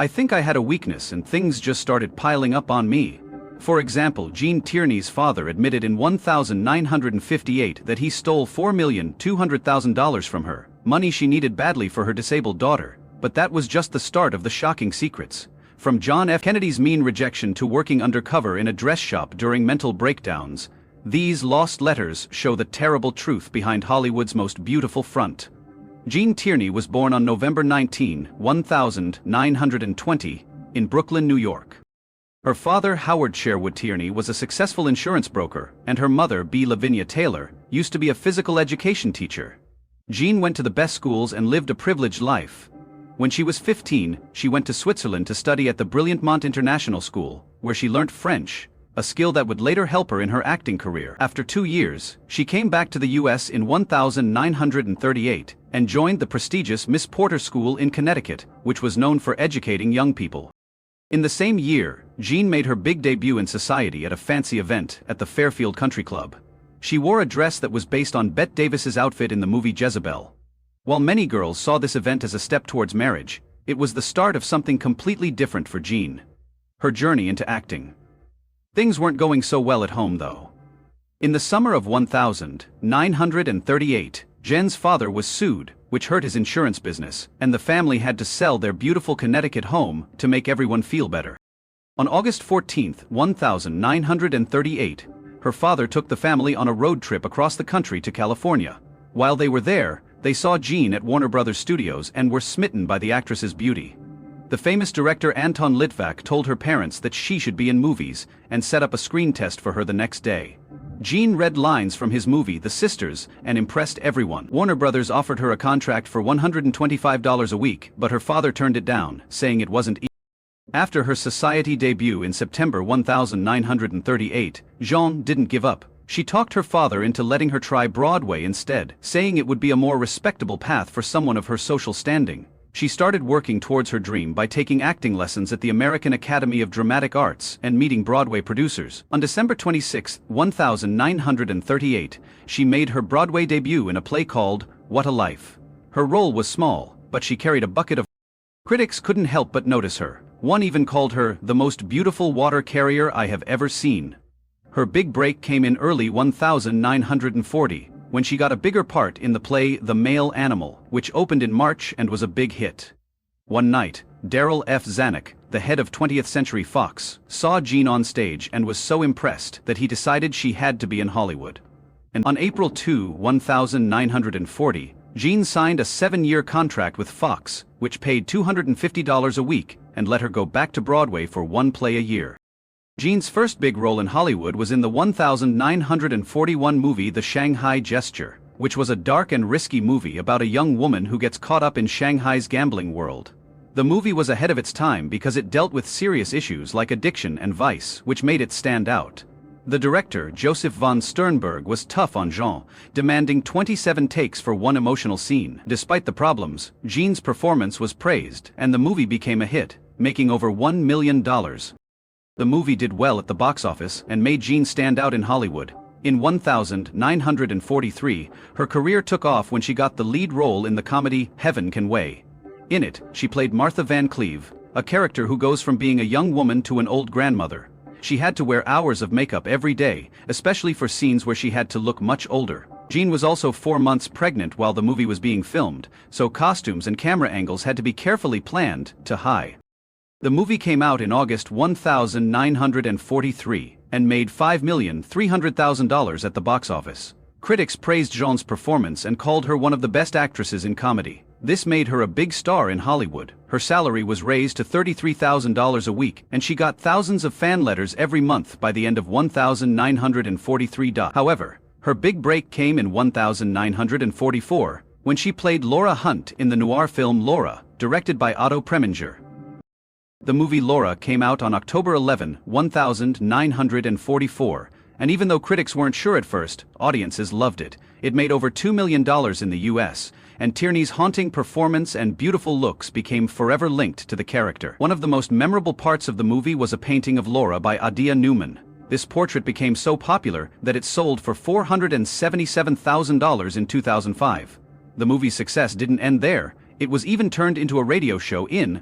I think I had a weakness and things just started piling up on me. For example, Tierney's father admitted in 1958 that he stole $4,200,000 from her, money she needed badly for her disabled daughter, but that was just the start of the shocking secrets. From John F. Kennedy's mean rejection to working undercover in a dress shop during mental breakdowns, these lost letters show the terrible truth behind Hollywood's most beautiful front. Tierney was born on November 19, 1920, in Brooklyn, New York. Her father, Howard Sherwood Tierney, was a successful insurance broker, and her mother, B. Lavinia Taylor, used to be a physical education teacher. Jean went to the best schools and lived a privileged life. When she was 15, she went to Switzerland to study at the Brilliant International School, where she learnt French, a skill that would later help her in her acting career. After 2 years, she came back to the U.S. in 1938 and joined the prestigious Miss Porter School in Connecticut, which was known for educating young people. In the same year, Jean made her big debut in society at a fancy event at the Fairfield Country Club. She wore a dress that was based on Bette Davis's outfit in the movie Jezebel. While many girls saw this event as a step towards marriage, it was the start of something completely different for Jean. Her journey into acting. Things weren't going so well at home though. In the summer of 1938, Jen's father was sued, which hurt his insurance business, and the family had to sell their beautiful Connecticut home to make everyone feel better. On August 14, 1938, her father took the family on a road trip across the country to California. While they were there, they saw Jean at Warner Brothers Studios and were smitten by the actress's beauty. The famous director Anton Litvak told her parents that she should be in movies and set up a screen test for her the next day. Jean read lines from his movie The Sisters and impressed everyone. Warner Brothers offered her a contract for $125 a week, but her father turned it down, saying it wasn't easy. After her society debut in September 1938, Jean didn't give up. She talked her father into letting her try Broadway instead, saying it would be a more respectable path for someone of her social standing. She started working towards her dream by taking acting lessons at the American Academy of Dramatic Arts and meeting Broadway producers. On December 26, 1938, she made her Broadway debut in a play called What a Life. Her role was small, but she carried a bucket of... Critics couldn't help but notice her. One even called her the most beautiful water carrier I have ever seen. Her big break came in early 1940. When she got a bigger part in the play The Male Animal, which opened in March and was a big hit. One night, Darryl F. Zanuck, the head of 20th Century Fox, saw Jean on stage and was so impressed that he decided she had to be in Hollywood. And on April 2, 1940, Jean signed a 7-year contract with Fox, which paid $250 a week and let her go back to Broadway for one play a year. Jean's first big role in Hollywood was in the 1941 movie The Shanghai Gesture, which was a dark and risky movie about a young woman who gets caught up in Shanghai's gambling world. The movie was ahead of its time because it dealt with serious issues like addiction and vice, which made it stand out. The director, Joseph von Sternberg, was tough on Jean, demanding 27 takes for one emotional scene. Despite the problems, Jean's performance was praised, and the movie became a hit, making over $1 million. The movie did well at the box office and made Jean stand out in Hollywood. In 1943, her career took off when she got the lead role in the comedy Heaven Can Wait. In it, she played Martha Van Cleve, a character who goes from being a young woman to an old grandmother. She had to wear hours of makeup every day, especially for scenes where she had to look much older. Jean was also 4 months pregnant while the movie was being filmed, so costumes and camera angles had to be carefully planned to hide. The movie came out in August 1943 and made $5,300,000 at the box office. Critics praised Jean's performance and called her one of the best actresses in comedy. This made her a big star in Hollywood. Her salary was raised to $33,000 a week, and she got thousands of fan letters every month by the end of 1943. However, her big break came in 1944 when she played Laura Hunt in the noir film Laura, directed by Otto Preminger. The movie Laura came out on October 11, 1944, and even though critics weren't sure at first, audiences loved it. It made over $2 million in the US, and Tierney's haunting performance and beautiful looks became forever linked to the character. One of the most memorable parts of the movie was a painting of Laura by Adia Newman. This portrait became so popular that it sold for $477,000 in 2005. The movie's success didn't end there. It was even turned into a radio show in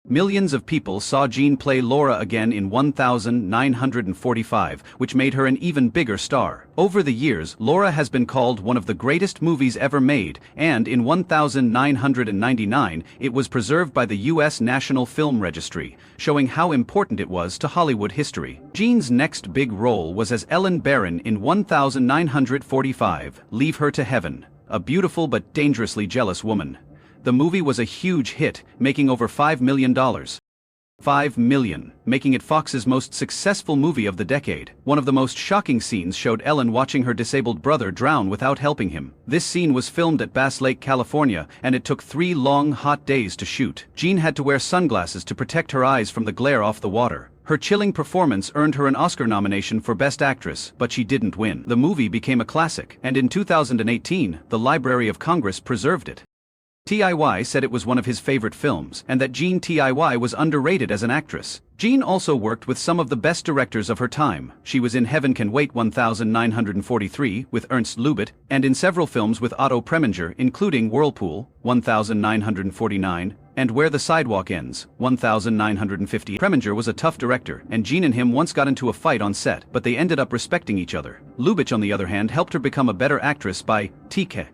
Millions of people saw Jean play Laura again in 1945, which made her an even bigger star. Over the years, Laura has been called one of the greatest movies ever made, and in 1999, it was preserved by the U.S. National Film Registry, showing how important it was to Hollywood history. Jean's next big role was as Ellen Barron in 1945, Leave Her to Heaven, a beautiful but dangerously jealous woman. The movie was a huge hit, making over $5 million. $5 million, making it Fox's most successful movie of the decade. One of the most shocking scenes showed Ellen watching her disabled brother drown without helping him. This scene was filmed at Bass Lake, California, and it took 3 long, hot days to shoot. Jean had to wear sunglasses to protect her eyes from the glare off the water. Her chilling performance earned her an Oscar nomination for Best Actress, but she didn't win. The movie became a classic, and in 2018, the Library of Congress preserved it. Tierney said it was one of his favorite films, and that Jean Tierney was underrated as an actress. Jean also worked with some of the best directors of her time. She was in Heaven Can Wait 1943 with Ernst Lubitsch, and in several films with Otto Preminger, including Whirlpool, 1949, and Where the Sidewalk Ends, 1950. Preminger was a tough director, and Jean and him once got into a fight on set, but they ended up respecting each other. Lubitsch, on the other hand, helped her become a better actress by TK.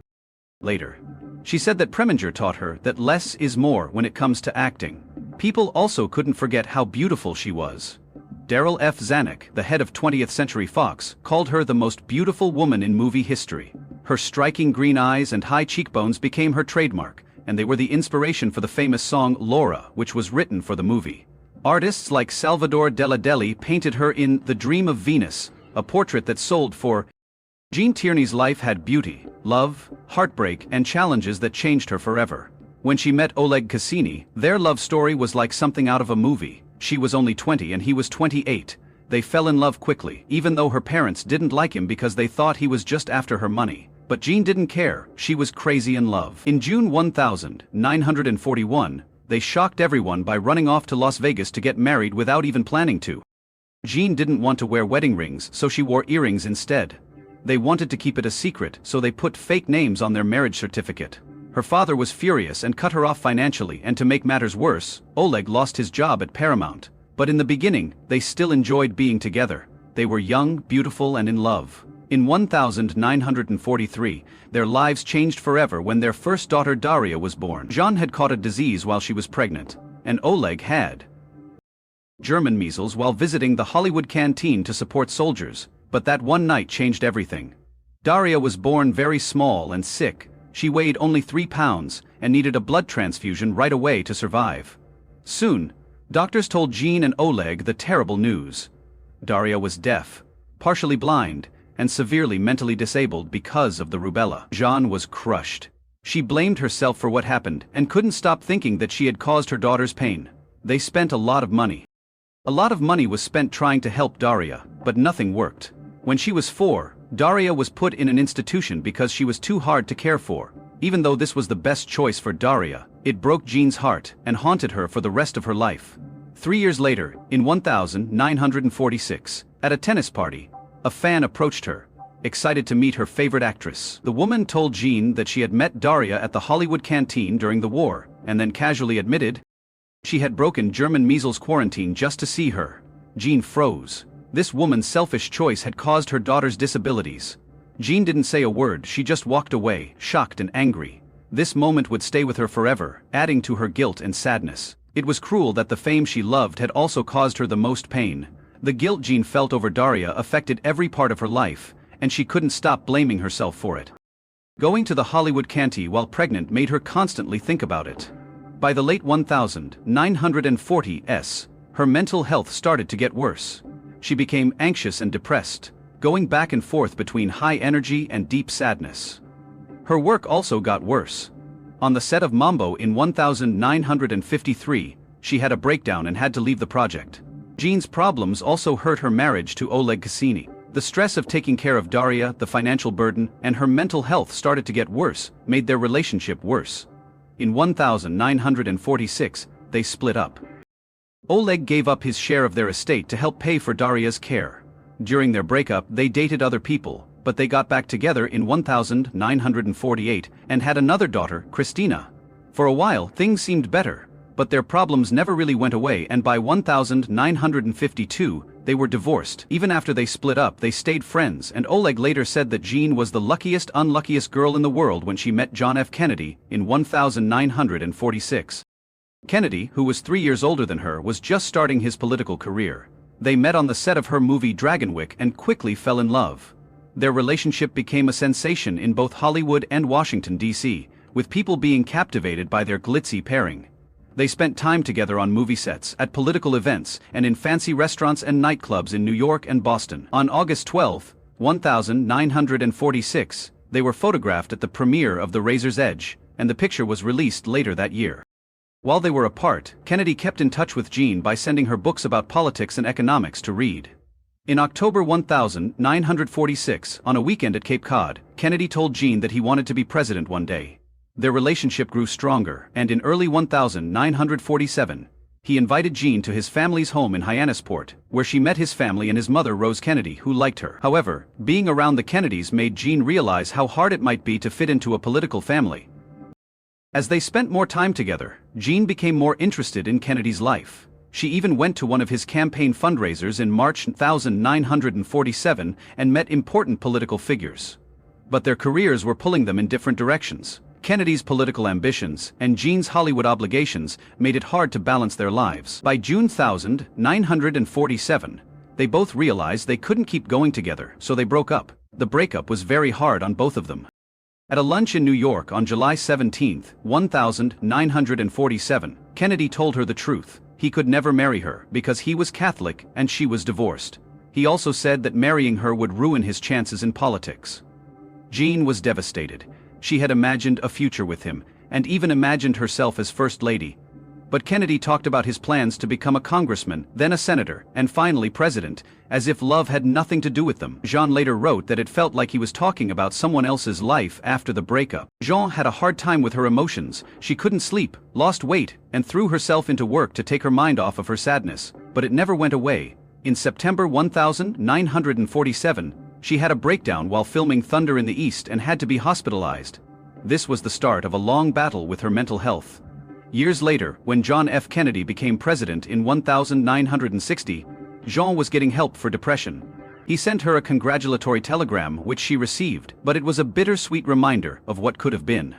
Later, she said that Preminger taught her that less is more when it comes to acting. People also couldn't forget how beautiful she was. Darryl F. Zanuck, the head of 20th Century Fox, called her the most beautiful woman in movie history. Her striking green eyes and high cheekbones became her trademark, and they were the inspiration for the famous song Laura, which was written for the movie. Artists like Salvador Della Deli painted her in The Dream of Venus, a portrait that sold for. Jean Tierney's life had beauty, love, heartbreak, and challenges that changed her forever. When she met Oleg Cassini, their love story was like something out of a movie. She was only 20 and he was 28. They fell in love quickly, even though her parents didn't like him because they thought he was just after her money. But Jean didn't care, she was crazy in love. In June 1941, they shocked everyone by running off to Las Vegas to get married without even planning to. Jean didn't want to wear wedding rings, so she wore earrings instead. They wanted to keep it a secret, so they put fake names on their marriage certificate. Her father was furious and cut her off financially, and to make matters worse, Oleg lost his job at Paramount. But in the beginning, they still enjoyed being together. They were young, beautiful, and in love. In 1943, their lives changed forever when their first daughter Daria was born. Jean had caught a disease while she was pregnant, and Oleg had German measles while visiting the Hollywood canteen to support soldiers. But that one night changed everything. Daria was born very small and sick. She weighed only 3 pounds and needed a blood transfusion right away to survive. Soon, doctors told Jean and Oleg the terrible news. Daria was deaf, partially blind, and severely mentally disabled because of the rubella. Jean was crushed. She blamed herself for what happened and couldn't stop thinking that she had caused her daughter's pain. They spent a lot of money. A lot of money was spent trying to help Daria, but nothing worked. When she was 4, Daria was put in an institution because she was too hard to care for. Even though this was the best choice for Daria, it broke Jean's heart and haunted her for the rest of her life. 3 years later, in 1946, at a tennis party, a fan approached her, excited to meet her favorite actress. The woman told Jean that she had met Daria at the Hollywood canteen during the war, and then casually admitted she had broken German measles quarantine just to see her. Jean froze. This woman's selfish choice had caused her daughter's disabilities. Jean didn't say a word, she just walked away, shocked and angry. This moment would stay with her forever, adding to her guilt and sadness. It was cruel that the fame she loved had also caused her the most pain. The guilt Jean felt over Daria affected every part of her life, and she couldn't stop blaming herself for it. Going to the Hollywood canteen while pregnant made her constantly think about it. By the late 1940s, her mental health started to get worse. She became anxious and depressed, going back and forth between high energy and deep sadness. Her work also got worse. On the set of Mambo in 1953, she had a breakdown and had to leave the project. Jean's problems also hurt her marriage to Oleg Cassini. The stress of taking care of Daria, the financial burden, and her mental health started to get worse, made their relationship worse. In 1946, they split up. Oleg gave up his share of their estate to help pay for Daria's care. During their breakup, they dated other people, but they got back together in 1948 and had another daughter, Christina. For a while, things seemed better, but their problems never really went away, and by 1952, they were divorced. Even after they split up, they stayed friends, and Oleg later said that Jean was the unluckiest girl in the world when she met John F. Kennedy in 1946. Kennedy, who was 3 years older than her, was just starting his political career. They met on the set of her movie Dragonwyck and quickly fell in love. Their relationship became a sensation in both Hollywood and Washington, D.C., with people being captivated by their glitzy pairing. They spent time together on movie sets, at political events, and in fancy restaurants and nightclubs in New York and Boston. On August 12, 1946, they were photographed at the premiere of The Razor's Edge, and the picture was released later that year. While they were apart, Kennedy kept in touch with Jean by sending her books about politics and economics to read. In October 1946, on a weekend at Cape Cod, Kennedy told Jean that he wanted to be president one day. Their relationship grew stronger, and in early 1947, he invited Jean to his family's home in Hyannisport, where she met his family and his mother, Rose Kennedy, who liked her. However, being around the Kennedys made Jean realize how hard it might be to fit into a political family. As they spent more time together, Jean became more interested in Kennedy's life. She even went to one of his campaign fundraisers in March 1947 and met important political figures. But their careers were pulling them in different directions. Kennedy's political ambitions and Jean's Hollywood obligations made it hard to balance their lives. By June 1947, they both realized they couldn't keep going together, so they broke up. The breakup was very hard on both of them. At a lunch in New York on July 17, 1947, Kennedy told her the truth. He could never marry her because he was Catholic and she was divorced. He also said that marrying her would ruin his chances in politics. Jean was devastated. She had imagined a future with him, and even imagined herself as First Lady. But Kennedy talked about his plans to become a congressman, then a senator, and finally president, as if love had nothing to do with them. Jean later wrote that it felt like he was talking about someone else's life after the breakup. Jean had a hard time with her emotions. She couldn't sleep, lost weight, and threw herself into work to take her mind off of her sadness, but it never went away. In September 1947, she had a breakdown while filming Thunder in the East and had to be hospitalized. This was the start of a long battle with her mental health. Years later, when John F. Kennedy became president in 1960, Jean was getting help for depression. He sent her a congratulatory telegram which she received, but it was a bittersweet reminder of what could have been.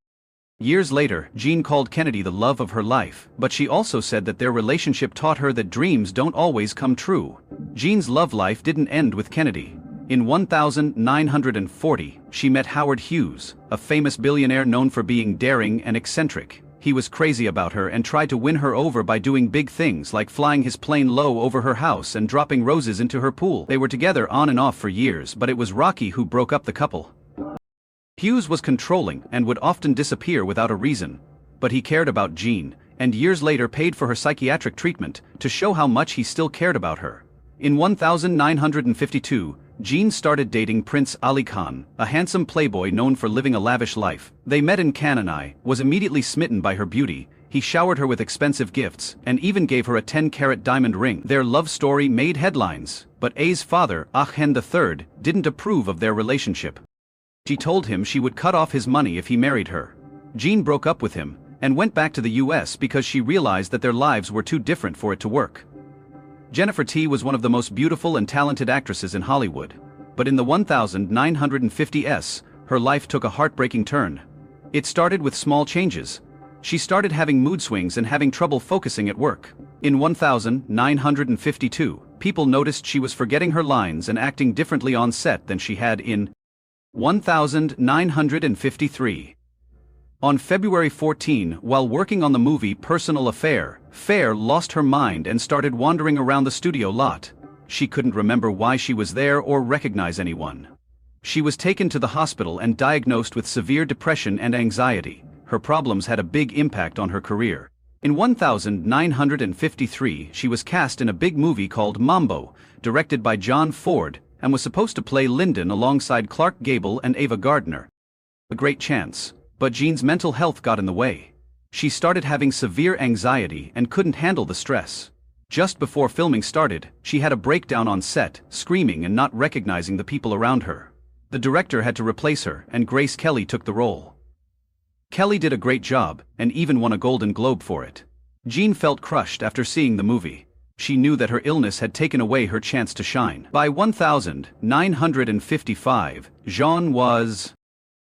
Years later, Jean called Kennedy the love of her life, but she also said that their relationship taught her that dreams don't always come true. Jean's love life didn't end with Kennedy. In 1940, she met Howard Hughes, a famous billionaire known for being daring and eccentric. He was crazy about her and tried to win her over by doing big things like flying his plane low over her house and dropping roses into her pool. They were together on and off for years, but it was Rocky who broke up the couple. Hughes was controlling and would often disappear without a reason, but he cared about Jean, and years later paid for her psychiatric treatment to show how much he still cared about her. In 1952, Jean started dating Prince Ali Khan, a handsome playboy known for living a lavish life. They met in Cannes, was immediately smitten by her beauty. He showered her with expensive gifts, and even gave her a 10-carat diamond ring. Their love story made headlines, but A's father, Ahmed III, didn't approve of their relationship. She told him she would cut off his money if he married her. Jean broke up with him, and went back to the US because she realized that their lives were too different for it to work. Jennifer T. was one of the most beautiful and talented actresses in Hollywood, but in the 1950s, her life took a heartbreaking turn. It started with small changes. She started having mood swings and having trouble focusing at work. In 1952, people noticed she was forgetting her lines and acting differently on set than she had in 1953. On February 14, while working on the movie Personal Affair, Fair lost her mind and started wandering around the studio lot. She couldn't remember why she was there or recognize anyone. She was taken to the hospital and diagnosed with severe depression and anxiety. Her problems had a big impact on her career. In 1953, she was cast in a big movie called Mambo, directed by John Ford, and was supposed to play Lyndon alongside Clark Gable and Ava Gardner. A great chance. But Jean's mental health got in the way. She started having severe anxiety and couldn't handle the stress. Just before filming started, she had a breakdown on set, screaming and not recognizing the people around her. The director had to replace her, and Grace Kelly took the role. Kelly did a great job, and even won a Golden Globe for it. Jean felt crushed after seeing the movie. She knew that her illness had taken away her chance to shine. By 1955, Jean was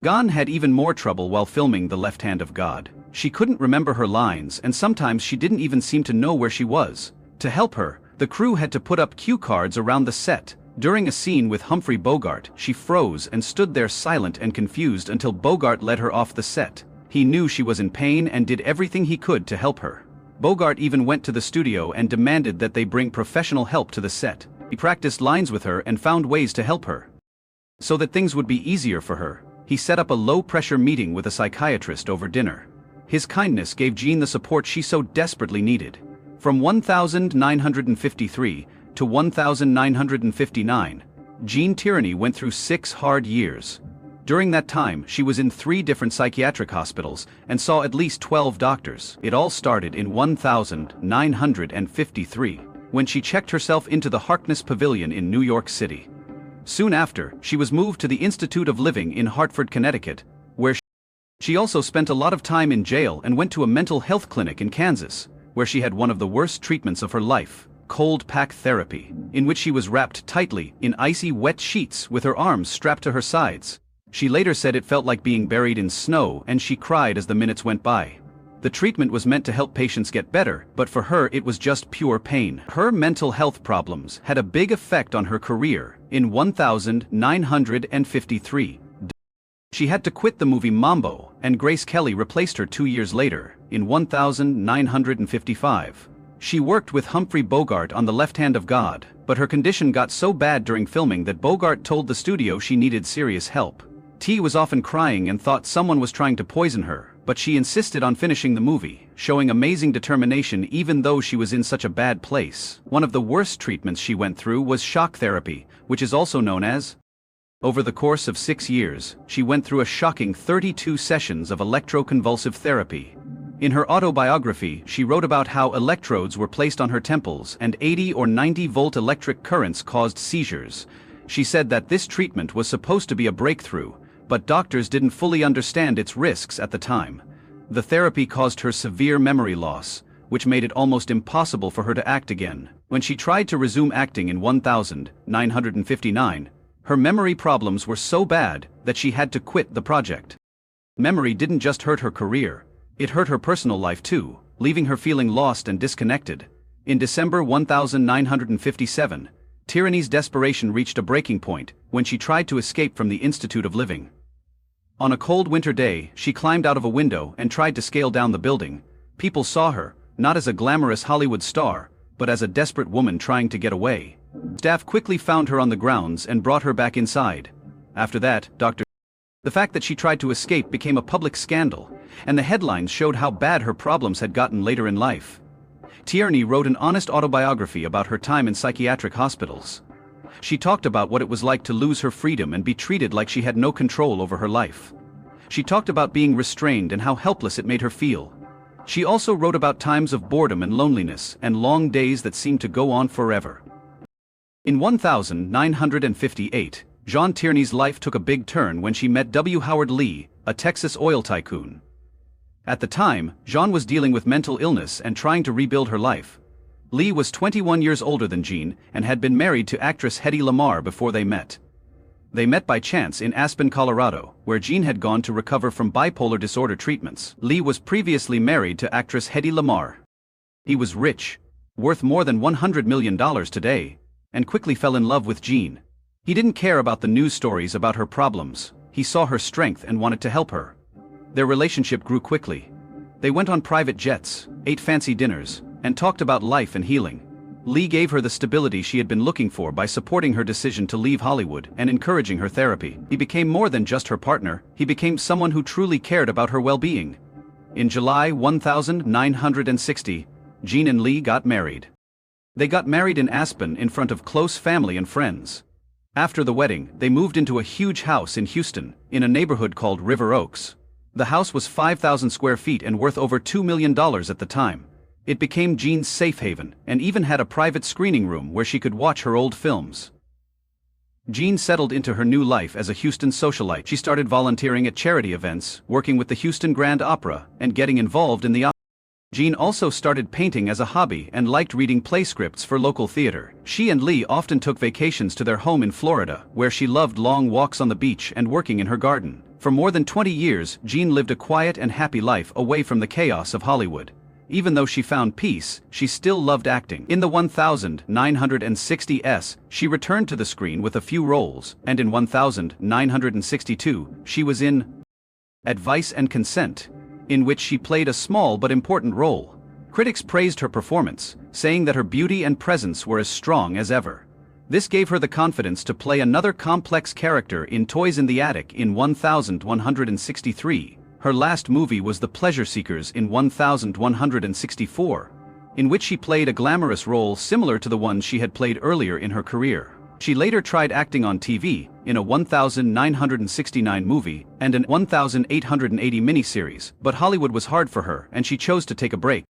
gone. Had even more trouble while filming The Left Hand of God. She couldn't remember her lines, and sometimes she didn't even seem to know where she was. To help her, the crew had to put up cue cards around the set. During a scene with Humphrey Bogart, she froze and stood there silent and confused until Bogart led her off the set. He knew she was in pain and did everything he could to help her. Bogart even went to the studio and demanded that they bring professional help to the set. He practiced lines with her and found ways to help her. So that things would be easier for her, he set up a low-pressure meeting with a psychiatrist over dinner. His kindness gave Jean the support she so desperately needed. From 1953 to 1959, Jean Tierney went through 6 hard years. During that time, she was in 3 different psychiatric hospitals and saw at least 12 doctors. It all started in 1953, when she checked herself into the Harkness Pavilion in New York City. Soon after, she was moved to the Institute of Living in Hartford, Connecticut, where she also spent a lot of time in jail and went to a mental health clinic in Kansas, where she had one of the worst treatments of her life, cold pack therapy, in which she was wrapped tightly in icy wet sheets with her arms strapped to her sides. She later said it felt like being buried in snow, and she cried as the minutes went by. The treatment was meant to help patients get better, but for her it was just pure pain. Her mental health problems had a big effect on her career. In 1953, she had to quit the movie Mambo, and Grace Kelly replaced her 2 years later, in 1955. She worked with Humphrey Bogart on The Left Hand of God, but her condition got so bad during filming that Bogart told the studio she needed serious help. T was often crying and thought someone was trying to poison her, but she insisted on finishing the movie, showing amazing determination even though she was in such a bad place. One of the worst treatments she went through was shock therapy, which is also known as. Over the course of 6 years, she went through a shocking 32 sessions of electroconvulsive therapy. In her autobiography, she wrote about how electrodes were placed on her temples and 80 or 90-volt electric currents caused seizures. She said that this treatment was supposed to be a breakthrough, but doctors didn't fully understand its risks at the time. The therapy caused her severe memory loss, which made it almost impossible for her to act again. When she tried to resume acting in 1959, her memory problems were so bad that she had to quit the project. Memory didn't just hurt her career, it hurt her personal life too, leaving her feeling lost and disconnected. In December 1957, Tierney's desperation reached a breaking point when she tried to escape from the Institute of Living. On a cold winter day, she climbed out of a window and tried to scale down the building. People saw her, not as a glamorous Hollywood star, but as a desperate woman trying to get away. Staff quickly found her on the grounds and brought her back inside. After that, the fact that she tried to escape became a public scandal, and the headlines showed how bad her problems had gotten later in life. Tierney wrote an honest autobiography about her time in psychiatric hospitals. She talked about what it was like to lose her freedom and be treated like she had no control over her life. She talked about being restrained and how helpless it made her feel. She also wrote about times of boredom and loneliness and long days that seemed to go on forever. In 1958, Jean Tierney's life took a big turn when she met W. Howard Lee, a Texas oil tycoon. At the time, Jean was dealing with mental illness and trying to rebuild her life. Lee was 21 years older than Jean and had been married to actress Hedy Lamarr before they met. They met by chance in Aspen, Colorado, where Jean had gone to recover from bipolar disorder treatments. Lee was previously married to actress Hedy Lamarr. He was rich, worth more than $100 million today, and quickly fell in love with Jean. He didn't care about the news stories about her problems. He saw her strength and wanted to help her. Their relationship grew quickly. They went on private jets, ate fancy dinners, and talked about life and healing. Lee gave her the stability she had been looking for by supporting her decision to leave Hollywood and encouraging her therapy. He became more than just her partner, he became someone who truly cared about her well-being. In July 1960, Jean and Lee got married. They got married in Aspen in front of close family and friends. After the wedding, they moved into a huge house in Houston, in a neighborhood called River Oaks. The house was 5,000 square feet and worth over $2 million at the time. It became Jean's safe haven, and even had a private screening room where she could watch her old films. Jean settled into her new life as a Houston socialite. She started volunteering at charity events, working with the Houston Grand Opera, and getting involved in the opera. Jean also started painting as a hobby and liked reading play scripts for local theater. She and Lee often took vacations to their home in Florida, where she loved long walks on the beach and working in her garden. For more than 20 years, Jean lived a quiet and happy life away from the chaos of Hollywood. Even though she found peace, she still loved acting. In the 1960s, she returned to the screen with a few roles, and in 1962, she was in Advice and Consent, in which she played a small but important role. Critics praised her performance, saying that her beauty and presence were as strong as ever. This gave her the confidence to play another complex character in Toys in the Attic in 1163. Her last movie was The Pleasure Seekers in 1164, in which she played a glamorous role similar to the one she had played earlier in her career. She later tried acting on TV, in a 1969 movie and an 1880 miniseries, but Hollywood was hard for her and she chose to take a break.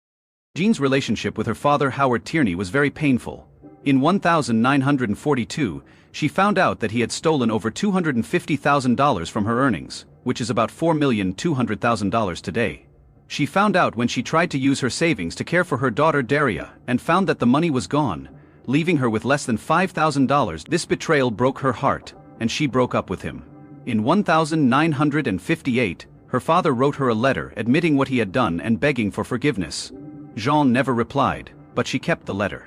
Jean's relationship with her father Howard Tierney was very painful. In 1942, she found out that he had stolen over $250,000 from her earnings, which is about $4,200,000 today. She found out when she tried to use her savings to care for her daughter Daria and found that the money was gone, leaving her with less than $5,000. This betrayal broke her heart, and she broke up with him. In 1958, her father wrote her a letter admitting what he had done and begging for forgiveness. Jean never replied, but she kept the letter.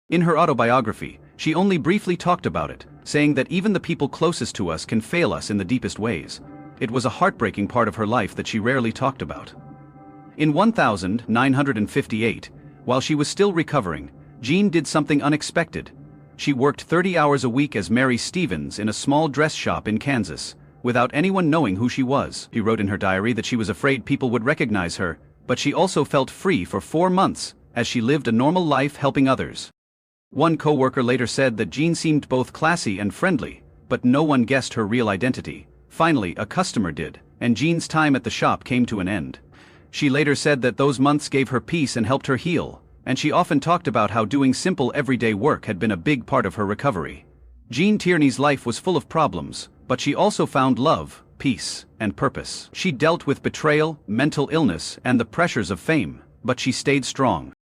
In her autobiography, she only briefly talked about it, saying that even the people closest to us can fail us in the deepest ways. It was a heartbreaking part of her life that she rarely talked about. In 1958, while she was still recovering, Jean did something unexpected. She worked 30 hours a week as Mary Stevens in a small dress shop in Kansas, without anyone knowing who she was. She wrote in her diary that she was afraid people would recognize her, but she also felt free for 4 months, as she lived a normal life helping others. One co-worker later said that Jean seemed both classy and friendly, but no one guessed her real identity. Finally, a customer did, and Jean's time at the shop came to an end. She later said that those months gave her peace and helped her heal, and she often talked about how doing simple everyday work had been a big part of her recovery. Jean Tierney's life was full of problems, but she also found love, peace, and purpose. She dealt with betrayal, mental illness, and the pressures of fame, but she stayed strong.